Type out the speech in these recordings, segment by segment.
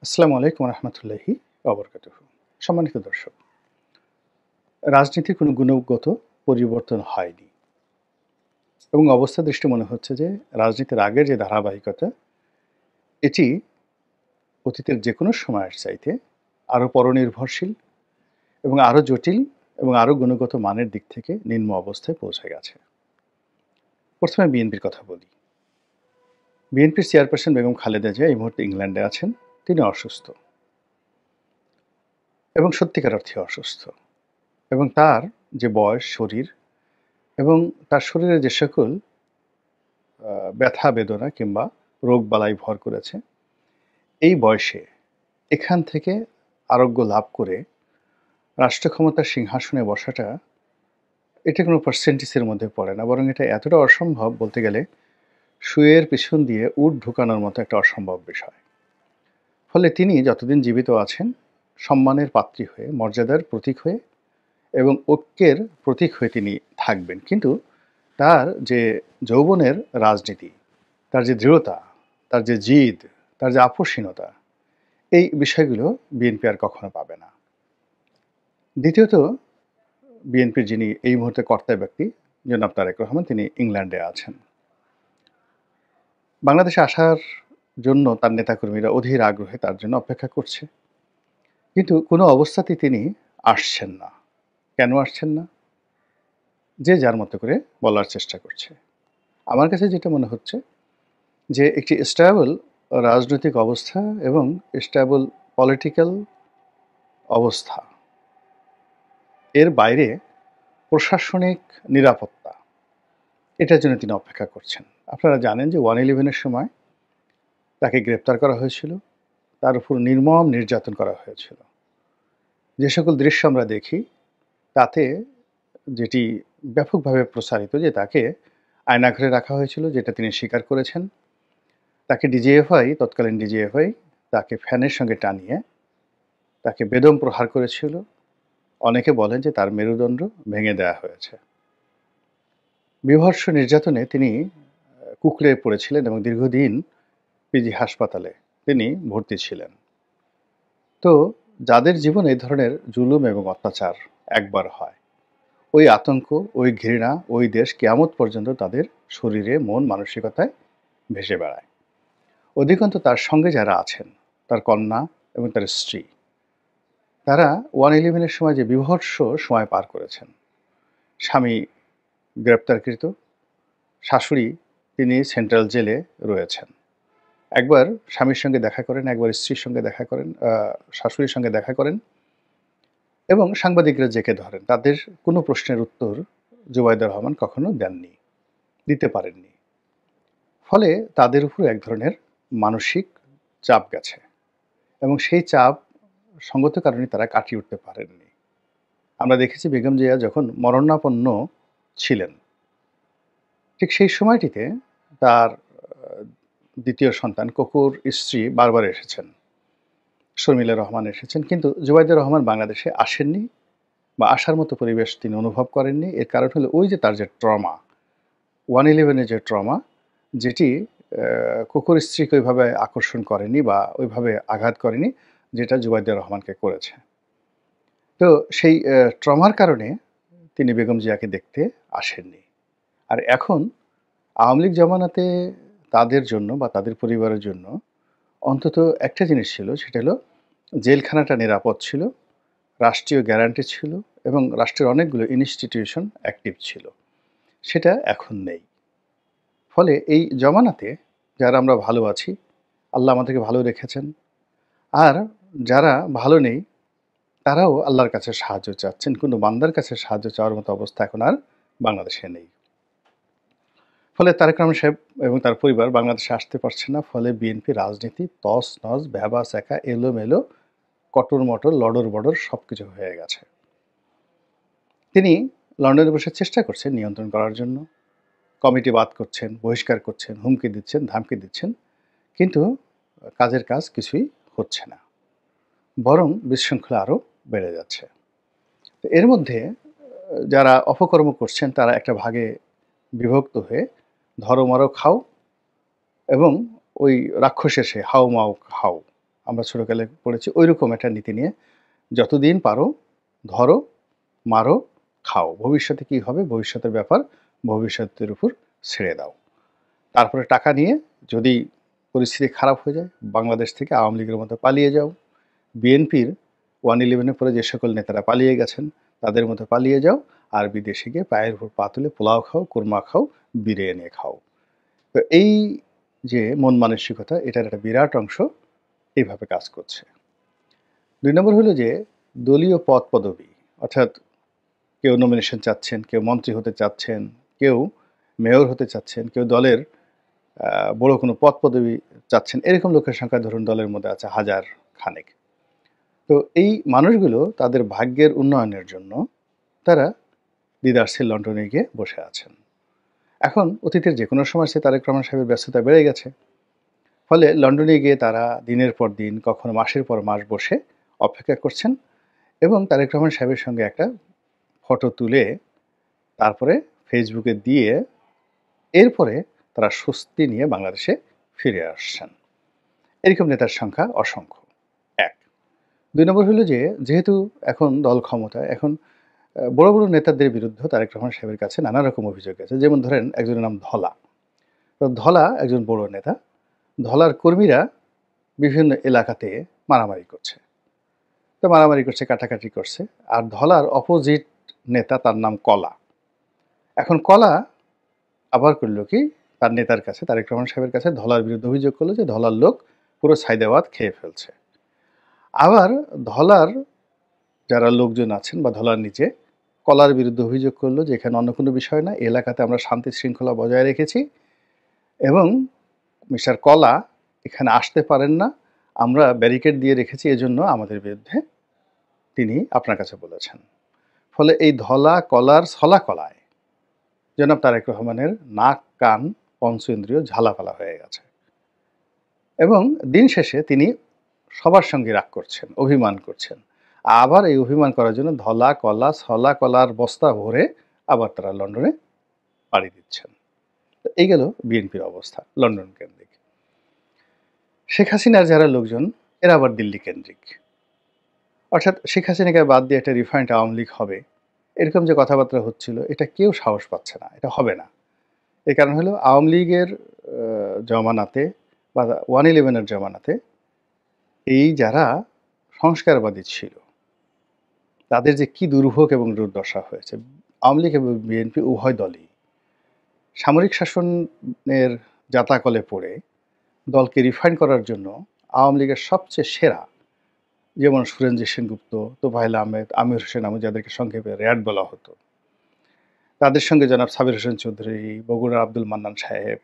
আসসালামু আলাইকুম রহমতুল্লাহি ওবরকাতুহু। সম্মানিত দর্শক, রাজনীতির কোনো গুণগত পরিবর্তন হয়নি এবং অবস্থা দৃষ্টি মনে হচ্ছে যে রাজনীতির আগের যে ধারাবাহিকতা এটি অতীতের যে কোনো সময়ের চাইতে আরও পরনির্ভরশীল এবং আরও জটিল এবং আরও গুণগত মানের দিক থেকে নিম্ন অবস্থায় পৌঁছে গেছে। প্রথমে বিএনপির কথা বলি। বিএনপির চেয়ারপারসন বেগম খালেদা জিয়া এই মুহূর্তে ইংল্যান্ডে আছেন। তিনি অসুস্থ এবং সত্যিকার অর্থে অসুস্থ, এবং তার যে বয়স, শরীর এবং তার শরীরে যে সকল ব্যথা বেদনা কিংবা রোগবালাই ভর করেছে, এই বয়সে এখান থেকে আরোগ্য লাভ করে রাষ্ট্র ক্ষমতার সিংহাসনে বসাটা এটা কোনো পার্সেন্টেজের মধ্যে পড়ে না, বরং এটা এতটা অসম্ভব, বলতে গেলে শুয়ের পিছন দিয়ে উট ঢুকানোর মতো একটা অসম্ভব বিষয়। ফলে তিনি যতদিন জীবিত আছেন সম্মানের পাত্রী হয়ে, মর্যাদার প্রতীক হয়ে এবং ঐক্যের প্রতীক হয়ে তিনি থাকবেন। কিন্তু তার যে যৌবনের রাজনীতি, তার যে দৃঢ়তা, তার যে জিদ, তার যে আপোষহীনতা, এই বিষয়গুলো বিএনপি আর কখনো পাবে না। দ্বিতীয়ত, বিএনপির যিনি এই মুহূর্তে কর্তা ব্যক্তি জনাব তারেক রহমান, তিনি ইংল্যান্ডে আছেন। বাংলাদেশে আসার জন্য তার নেতাকর্মীরা অধীর আগ্রহে তার জন্য অপেক্ষা করছে, কিন্তু কোনো অবস্থাতেই তিনি আসছেন না। কেন আসছেন না? যে যার মতো করে বলার চেষ্টা করছে। আমার কাছে যেটা মনে হচ্ছে যে একটি স্টেবল রাজনৈতিক অবস্থা এবং স্টেবল পলিটিক্যাল অবস্থা, এর বাইরে প্রশাসনিক নিরাপত্তা, এটার জন্য তিনি অপেক্ষা করছেন। আপনারা জানেন যে 1/11-এর সময় তাকে গ্রেপ্তার করা হয়েছিল, তার উপর নির্মম নির্যাতন করা হয়েছিল। যে সকল দৃশ্য আমরা দেখি তাতে যেটি ব্যাপকভাবে প্রসারিত যে তাকে আয়নাঘরে রাখা হয়েছিল, যেটা তিনি স্বীকার করেছেন। তাকে তৎকালীন ডিজিএফআই তাকে ফ্যানের সঙ্গে টানিয়ে তাকে বেদম প্রহার করেছিল। অনেকে বলেন যে তার মেরুদণ্ড ভেঙে দেওয়া হয়েছে। বীভৎস নির্যাতনে তিনি কুঁকড়ে পড়েছিলেন এবং দীর্ঘদিন পিজি হাসপাতালে তিনি ভর্তি ছিলেন। তো যাদের জীবনে এই ধরনের জুলুম এবং অত্যাচার একবার হয়, ওই আতঙ্ক, ওই ঘৃণা, ওই দেশ কিয়ামত পর্যন্ত তাদের শরীরে, মন, মানসিকতায় ভেসে বেড়ায়। অধিকন্তু তার সঙ্গে যারা আছেন, তার কন্যা এবং তার স্ত্রী, তারা 1/11-এর সময় যে বীভৎস সময় পার করেছেন। স্বামী গ্রেপ্তারকৃত, শাশুড়ি তিনি সেন্ট্রাল জেলে রয়েছেন। একবার স্বামীর সঙ্গে দেখা করেন, একবার স্ত্রীর সঙ্গে দেখা করেন, শাশুড়ির সঙ্গে দেখা করেন এবং সাংবাদিকরা জেকে ধরেন। তাদের কোনো প্রশ্নের উত্তর জুবাইদা রহমান কখনো দেননি, দিতে পারেননি। ফলে তাদের উপর এক ধরনের মানসিক চাপ গেছে এবং সেই চাপ সঙ্গত কারণে তারা কাটিয়ে উঠতে পারেননি। আমরা দেখেছি বেগম জিয়া যখন মরণাপন্ন ছিলেন, ঠিক সেই সময়টিতে তার দ্বিতীয় সন্তান কোকুর স্ত্রী বারবার এসেছেন, শর্মিলা রহমান এসেছেন, কিন্তু জুবাইদা রহমান বাংলাদেশে আসেননি বা আসার মতো পরিবেশ তিনি অনুভব করেননি। এর কারণ হলো ওই যে তার যে ট্রমা, 1/11-এর যে ট্রমা, যেটি কোকুর স্ত্রীকে ওইভাবে আকর্ষণ করেনি বা ওইভাবে আঘাত করেনি যেটা জুবাইদা রহমানকে করেছে। তো সেই ট্রমার কারণে তিনি বেগম জিয়াকে দেখতে আসেননি। আর এখন আওয়ামী লীগ জমানাতে তাদের জন্য বা তাদের পরিবারের জন্য অন্তত একটা জিনিস ছিল, সেটা হলো জেলখানাটা নিরাপদ ছিল, রাষ্ট্রীয় গ্যারান্টি ছিল এবং রাষ্ট্রের অনেকগুলো ইনস্টিটিউশন অ্যাক্টিভ ছিল। সেটা এখন নেই। ফলে এই জমানাতে যারা আমরা ভালো আছি, আল্লাহ আমাদেরকে ভালো রেখেছেন, আর যারা ভালো নেই তারাও আল্লাহর কাছে সাহায্য চাচ্ছেন। কিন্তু বান্দার কাছে সাহায্য চাওয়ার মতো অবস্থা এখন আর বাংলাদেশে নেই। ফলে তারেক রহমান সাহেব এবং তার পরিবার বাংলাদেশে আসতে পারছে না। ফলে বিএনপি রাজনীতি তছনছ, ভ্যাবাচ্যাকা, এলোমেলো, কটর-মটর, লডর-বডর সবকিছু হয়ে গেছে। তিনি লন্ডনে বসে চেষ্টা করছেন নিয়ন্ত্রণ করার জন্য। কমিটি বাদ করছেন, বহিষ্কার করছেন, হুমকি দিচ্ছেন, ধামকি দিচ্ছেন, কিন্তু কাজের কাজ কিছুই হচ্ছে না, বরং বিশৃঙ্খলা আরও বেড়ে যাচ্ছে। তো এর মধ্যে যারা অপকর্ম করছেন তারা একটা ভাগে বিভক্ত হয়ে ধরো মারো খাও এবং ওই রাক্ষসের সে হাউ মাও খাও, আমরা ছোটকালে পড়েছি, ওইরকম একটা নীতি নিয়ে যতদিন পারো ধরো, মারো, খাও। ভবিষ্যতে কি হবে, ভবিষ্যতের ব্যাপার ভবিষ্যতের উপর ছেড়ে দাও। তারপরে টাকা নিয়ে যদি পরিস্থিতি খারাপ হয়ে যায়, বাংলাদেশ থেকে আওয়ামী লীগের মতো পালিয়ে যাও। বিএনপির 111-এর পরে যে সকল নেতারা পালিয়ে গেছেন, তাদের মতো পালিয়ে যাও। আর বিদেশে গিয়ে পায়ের উপর পা তুলে পোলাও খাও, কোরমা খাও, বিরিয়ানি খাও। তো এই যে মন মানসিকতা, এটার একটা বিরাট অংশ এইভাবে কাজ করছে। ২ নম্বর হলো যে দলীয় পদ-পদবি, অর্থাৎ কেউ নমিনেশন চাচ্ছেন, কেউ মন্ত্রী হতে চাচ্ছেন, কেউ মেয়র হতে চাচ্ছেন, কেউ দলের বড় কোনো পদ-পদবি চাচ্ছেন। এরকম লোকের সংখ্যা ধরুন দলের মধ্যে আছে ১,০০০ খানেক। তো এই মানুষগুলো তাদের ভাগ্যের উন্নয়নের জন্য তারা দ্বিধার্থে লন্ডনে গিয়ে বসে আছেন। এখন অতীতের যেকোনো সময় সে তারেক রহমান সাহেবের ব্যস্ততা বেড়ে গেছে। ফলে লন্ডনে গিয়ে তারা দিনের পর দিন, কখনো মাসের পর মাস বসে অপেক্ষা করছেন এবং তারেক রহমান সাহেবের সঙ্গে একটা ফটো তুলে তারপরে ফেসবুকে দিয়ে এরপরে তারা স্বস্তি নিয়ে বাংলাদেশে ফিরে আসছেন। এরকম নেতার সংখ্যা অসংখ্য, ১। ২ নম্বর হলো যে যেহেতু এখন দল ক্ষমতায়, এখন বড়, বড় নেতাদের বিরুদ্ধে তারেক রহমান সাহেবের কাছে নানা রকম অভিযোগ আছে। যেমন ধরেন একজনের নাম ধলা। তো ধলা একজন বড় নেতা। ধলার কর্মীরা বিভিন্ন এলাকাতে মারামারি করছে। তো মারামারি করছে, কাটাকাটি করছে। আর ধলার অপোজিট নেতা, তার নাম কলা। এখন কলা আবার করল কি, তার নেতার কাছে, তারেক রহমান সাহেবের কাছে ধলার বিরুদ্ধে অভিযোগ করলো যে ধলার লোক পুরো সায়দাবাদ খেয়ে ফেলছে। আবার ধলার যারা লোকজন আছেন বা ধলার নিচে কলার বিরুদ্ধে অভিযোগ করলো যে এখানে অন্য কোনো বিষয় না, এলাকাতে আমরা শান্তি শৃঙ্খলা বজায় রেখেছি এবং মিস্টার কলা এখানে আসতে পারেন না, আমরা ব্যারিকেড দিয়ে রেখেছি, এজন্য আমাদের বিরুদ্ধে তিনি আপনার কাছে বলেছেন। ফলে এই ধলা কলার ছলা কলায় জনাব তারেক রহমানের নাক কান পঞ্চ ইন্দ্রিয় ঝালাপালা হয়ে গেছে এবং দিন শেষে তিনি সবার সঙ্গে রাগ করছেন, অভিমান করছেন। আবার এই অভিমান করার জন্য ধলা কলা ছলা কলার বস্তা ভরে আবার তারা লন্ডনে পাড়ি দিচ্ছেন। তো এই গেল বিএনপির অবস্থা লন্ডন কেন্দ্রিক। শেখ হাসিনার যারা লোকজন, এরা আবার দিল্লি কেন্দ্রিক। অর্থাৎ শেখ হাসিনাকে বাদ দিয়ে একটা রিফাইন্ড আওয়ামী লীগ হবে, এরকম যে কথাবার্তা হচ্ছিল, এটা কেউ সাহস পাচ্ছে না, এটা হবে না। এর কারণ হলো আওয়ামী লীগের জমানাতে বা 111-এর জমানাতে এই যারা সংস্কারবাদী ছিল, তাদের যে কি দুর্ভোগ এবং দুর্দশা হয়েছে। আওয়ামী লীগ এবং বিএনপি উভয় দলই সামরিক শাসনের জাতাকলে পড়ে দলকে রিফাইন করার জন্য আওয়ামী লীগের সবচেয়ে সেরা, যেমন সুরেন্দ্র সেনগুপ্ত, তোফায়েল আহমেদ, আমির হোসেন আমু, যাদেরকে সংক্ষেপে র্যাড বলা হতো, তাদের সঙ্গে জনাব সাবির হোসেন চৌধুরী, বগুড়ার আব্দুল মান্নান সাহেব,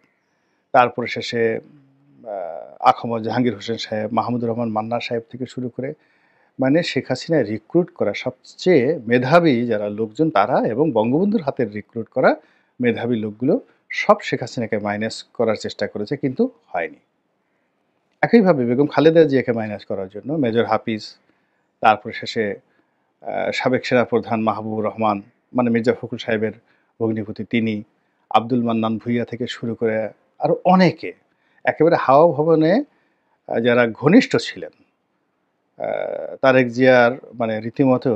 তারপরে শেষে আখমদ জাহাঙ্গীর হোসেন সাহেব, মাহমুদুর রহমান মান্না সাহেব থেকে শুরু করে, মানে শেখ হাসিনা রিক্রুট করা সবচেয়ে মেধাবী যারা লোকজন তারা এবং বঙ্গবন্ধুর হাতের রিক্রুট করা মেধাবী লোকগুলো সব শেখ হাসিনাকে মাইনাস করার চেষ্টা করেছে, কিন্তু হয়নি। একইভাবে বেগম খালেদা জিয়াকে মাইনাস করার জন্য মেজর হাফিজ, তারপরে শেষে সাবেক সেনাপ্রধান মাহবুবুর রহমান, মানে মির্জা ফখরুল সাহেবের ভগ্নিপতি তিনি, আব্দুল মান্নান ভূঁইয়া থেকে শুরু করে আরও অনেকে একেবারে হাওয়া ভবনে যারা ঘনিষ্ঠ ছিলেন, তারেক জিয়ার মানে রীতিমতো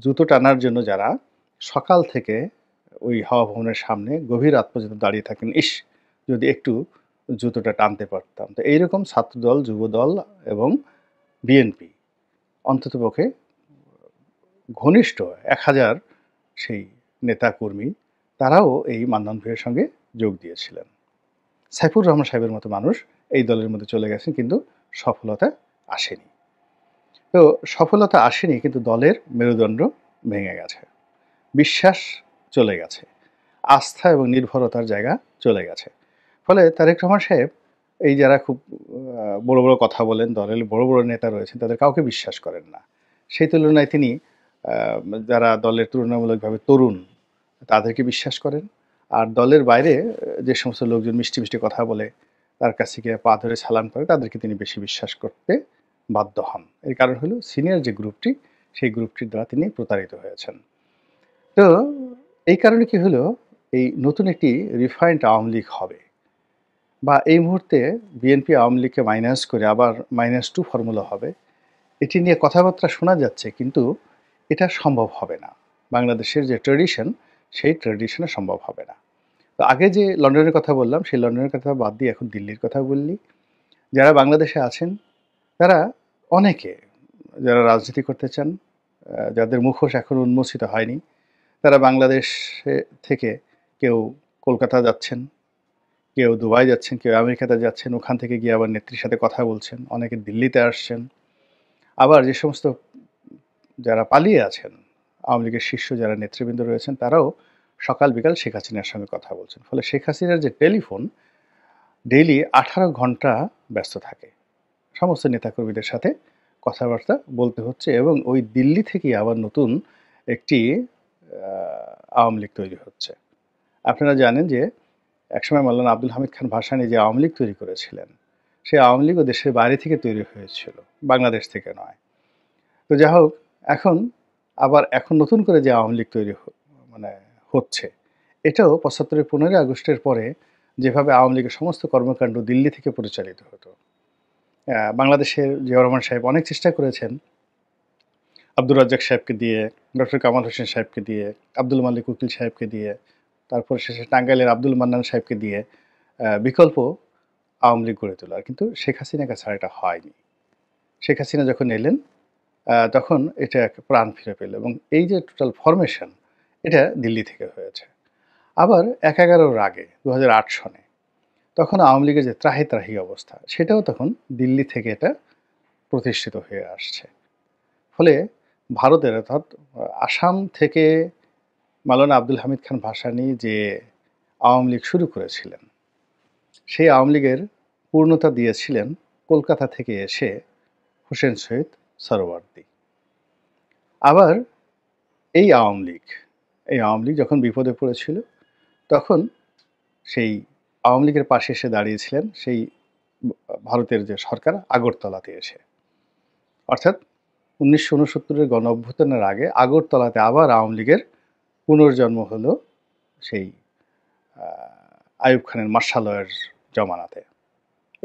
জুতো টানার জন্য যারা সকাল থেকে ওই হাওয়া ভবনের সামনে গভীর রাত পর্যন্ত দাঁড়িয়ে থাকেন, ইস যদি একটু জুতোটা টানতে পারতাম। তো এইরকম ছাত্রদল, যুবদল এবং বিএনপি অন্ততপক্ষে ঘনিষ্ঠ ১,০০০ সেই নেতাকর্মী, তারাও এই মান্নান ভূঁইয়ার সঙ্গে যোগ দিয়েছিলেন। সাইফুর রহমান সাহেবের মতো মানুষ এই দলের মধ্যে চলে গেছেন, কিন্তু সফলতা আসেনি। তো সফলতা আসেনি, কিন্তু দলের মেরুদণ্ড ভেঙে গেছে, বিশ্বাস চলে গেছে, আস্থা এবং নির্ভরতার জায়গা চলে গেছে। ফলে তারেক রহমান সাহেব এই যারা খুব বড় বড় কথা বলেন, দলের বড় বড় নেতা রয়েছেন, তাদের কাউকে বিশ্বাস করেন না। সেই তুলনায় তিনি যারা দলের তুলনামূলকভাবে তরুণ, তাদেরকে বিশ্বাস করেন। আর দলের বাইরে যে সমস্ত লোকজন মিষ্টি মিষ্টি কথা বলে, তার কাছে গিয়ে পা ধরে সালাম করে, তাদেরকে তিনি বেশি বিশ্বাস করতে বাধ্য হন। এর কারণ হলো সিনিয়র যে গ্রুপটি, সেই গ্রুপটির দ্বারা তিনি প্রতারিত হয়েছেন। তো এই কারণে কি হলো, এই নতুন একটি রিফাইন্ড আওয়ামী লীগ হবে, বা এই মুহূর্তে বিএনপি আওয়ামী লীগকে মাইনাস করে আবার -2 ফর্মুলা হবে, এটি নিয়ে কথাবার্তা শোনা যাচ্ছে, কিন্তু এটা সম্ভব হবে না। বাংলাদেশের যে ট্র্যাডিশন, সেই ট্র্যাডিশনে সম্ভব হবে না। তো আগে যে লন্ডনের কথা বললাম, সেই লন্ডনের কথা বাদ দিয়ে এখন দিল্লির কথা বললি। যারা বাংলাদেশে আছেন, তারা অনেকে যারা রাজনীতি করতে চান, যাদের মুখোশ এখনো উন্মোচিত হয়নি, তারা বাংলাদেশে থেকে কেউ কলকাতা যাচ্ছেন, কেউ দুবাই যাচ্ছেন, কেউ আমেরিকাতে যাচ্ছেন, ওখান থেকে গিয়ে আবার নেত্রীর সাথে কথা বলছেন, অনেকে দিল্লিতে আসছেন। আবার যে সমস্ত যারা পালিয়ে আছেন, আওয়ামী লীগের শীর্ষ যারা নেতৃবৃন্দ রয়েছেন, তারাও সকাল বিকাল শেখ হাসিনার সঙ্গে কথা বলছেন। ফলে শেখ হাসিনার যে টেলিফোন ডেইলি 18 ঘন্টা ব্যস্ত থাকে। সমস্ত নেতাকর্মীদের সাথে কথাবার্তা বলতে হচ্ছে, এবং ওই দিল্লি থেকেই আবার নতুন একটি আওয়ামী লীগ তৈরি হচ্ছে। আপনারা জানেন যে একসময় মাওলানা আব্দুল হামিদ খান ভাসানী যে আওয়ামী লীগ তৈরি করেছিলেন, সেই আওয়ামী লীগও দেশের বাইরে থেকে তৈরি হয়েছিল, বাংলাদেশ থেকে নয়। তো যাই হোক, এখন নতুন করে যে আওয়ামী লীগ তৈরি মানে হচ্ছে, এটাও ৭৫-এর ১৫ই আগস্টের পরে যেভাবে আওয়ামী লীগের সমস্ত কর্মকাণ্ড দিল্লি থেকে পরিচালিত হতো, বাংলাদেশের জিয়াউর রহমান সাহেব অনেক চেষ্টা করেছেন আব্দুর রাজ্জাক সাহেবকে দিয়ে, ডক্টর কামাল হোসেন সাহেবকে দিয়ে, আব্দুল মালিক উকিল সাহেবকে দিয়ে, তারপর শেষে টাঙ্গাইলের আব্দুল মান্নান সাহেবকে দিয়ে বিকল্প আওয়ামী লীগ গড়ে তোলার। কিন্তু শেখ হাসিনার কাছে আর এটা হয়নি। শেখ হাসিনা যখন এলেন, তখন এটা এক প্রাণ ফিরে পেল, এবং এই যে টোটাল ফরমেশন, এটা দিল্লি থেকে হয়েছে। আবার ১/১১-র আগে ২০০৮ সনে তখন আওয়ামী লীগের যে ত্রাহি অবস্থা, সেটাও তখন দিল্লি থেকে এটা প্রতিষ্ঠিত হয়ে আসছে। ফলে ভারতের, অর্থাৎ আসাম থেকে মাওলানা আব্দুল হামিদ খান ভাসানী যে আওয়ামী লীগ শুরু করেছিলেন, সেই আওয়ামী লীগের পূর্ণতা দিয়েছিলেন কলকাতা থেকে এসে হোসেন শহীদ সোহরাওয়ার্দী। আবার এই আওয়ামী লীগ যখন বিপদে পড়েছিল, তখন সেই আওয়ামী লীগের পাশে এসে দাঁড়িয়েছিলেন সেই ভারতের যে সরকার, আগরতলাতে এসে। অর্থাৎ ১৯৬৯-এর গণ অভ্যুত্থানের আগে আগরতলাতে আবার আওয়ামী লীগের পুনর্জন্ম হলো সেই আইয়ুব খানের মার্শালয়ের জমানাতে।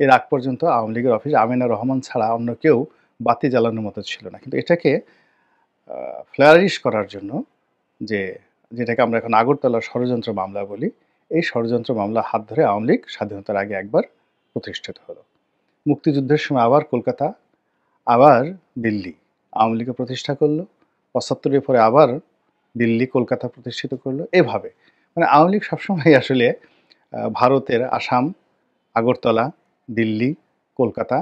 এর আগ পর্যন্ত আওয়ামী লীগের অফিস আমিনা রহমান ছাড়া অন্য কেউ বাতি জ্বালানোর মতো ছিল না। কিন্তু এটাকে ফ্লারিশ করার জন্য, যেটাকে আমরা এখন আগরতলার ষড়যন্ত্র মামলা বলি, এই ষড়যন্ত্র মামলার হাত ধরে আওয়ামী লীগ স্বাধীনতার আগে একবার প্রতিষ্ঠিত হলো। মুক্তিযুদ্ধের সময় আবার কলকাতা, আবার দিল্লি আওয়ামী লীগকে প্রতিষ্ঠা করলো। ৭৫-এর পরে আবার দিল্লি, কলকাতা প্রতিষ্ঠিত করলো। এভাবে মানে আওয়ামী লীগ সবসময় আসলে ভারতের আসাম, আগরতলা, দিল্লি, কলকাতা,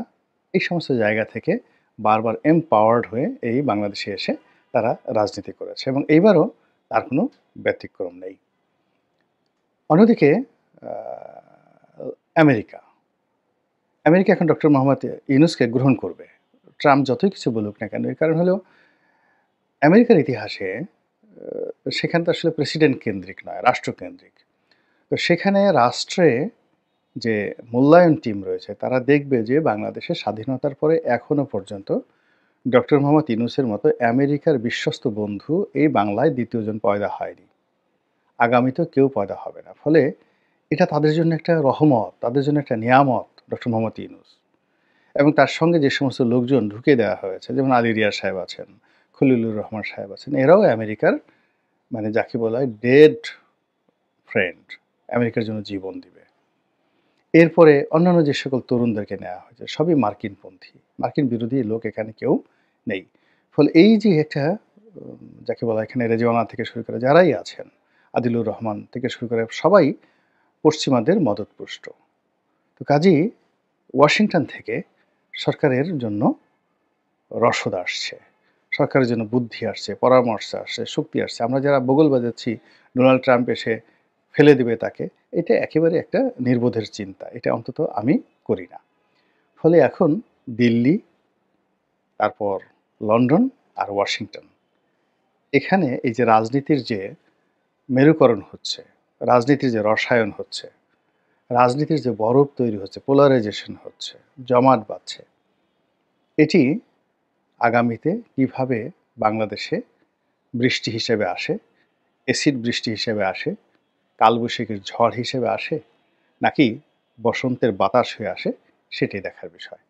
এই সমস্ত জায়গা থেকে বারবার এমপাওয়ার্ড হয়ে এই বাংলাদেশে এসে তারা রাজনীতি করেছে, এবং এইবারও তার কোনো ব্যতিক্রম নেই। অন্যদিকে আমেরিকা এখন ডক্টর মোহাম্মদ ইউনূসকে গ্রহণ করবে, ট্রাম্প যতই কিছু বলুক না কেন। এর কারণ হলো আমেরিকার ইতিহাসে সেখানে তো আসলে প্রেসিডেন্ট কেন্দ্রিক নয়, রাষ্ট্রকেন্দ্রিক। তো সেখানে রাষ্ট্রে যে মূল্যায়ন টিম রয়েছে, তারা দেখবে যে বাংলাদেশের স্বাধীনতার পরে এখনো পর্যন্ত ডক্টর মোহাম্মদ ইউনূসের মতো আমেরিকার বিশ্বস্ত বন্ধু এই বাংলায় দ্বিতীয়জন পয়দা হয়নি, আগামীতেও কেউ পয়দা হবে না। ফলে এটা তাদের জন্য একটা রহমত, তাদের জন্য একটা নিয়ামত ডক্টর মোহাম্মদ ইউনূস, এবং তার সঙ্গে যে সমস্ত লোকজন ঢুকে দেওয়া হয়েছে, যেমন আলী রিয়াজ সাহেব আছেন, খলিলুর রহমান সাহেব আছেন, এরাও আমেরিকার মানে যাকে বলা হয় ডেড ফ্রেন্ড, আমেরিকার জন্য জীবন দিবে। এরপরে অন্যান্য যে সকল তরুণদেরকে নেওয়া হয়েছে, সবই মার্কিনপন্থী, মার্কিন বিরোধী লোক এখানে কেউ নেই। ফলে এই যে একটা যাকে বলা, এখানে রেজওয়ানা থেকে শুরু করে যারাই আছেন, আদিলুর রহমান থেকে শুরু করে সবাই পশ্চিমাদের মদতপুষ্ট। তো কাজেই ওয়াশিংটন থেকে সরকারের জন্য রসদ আসছে, সরকারের জন্য বুদ্ধি আসছে, পরামর্শ আসছে, শক্তি আসছে। আমরা যারা বগল বাজাচ্ছি ডোনাল্ড ট্রাম্প এসে ফেলে দিবে তাকে, এটা একেবারে একটা নির্বোধের চিন্তা, এটা অন্তত আমি করি না। ফলে এখন দিল্লি, তারপর লন্ডন আর ওয়াশিংটন, এখানে এই যে রাজনীতির যে মেরুকরণ হচ্ছে, রাজনীতির যে রসায়ন হচ্ছে, রাজনীতির যে বরফ তৈরি হচ্ছে, পোলারাইজেশন হচ্ছে, জমাট বাঁধছে, এটি আগামীতে কিভাবে বাংলাদেশে বৃষ্টি হিসেবে আসে, অ্যাসিড বৃষ্টি হিসেবে আসে, কালবৈশাখীর ঝড় হিসেবে আসে, নাকি বসন্তের বাতাস হয়ে আসে, সেটাই দেখার বিষয়।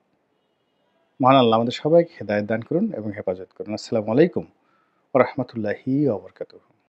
মহান আল্লাহ আমাদের সবাইকে হেদায়েত দান করুন এবং হেফাজত করুন। আসসালামু আলাইকুম ওয়া রাহমাতুল্লাহি ওয়া বারাকাতুহু।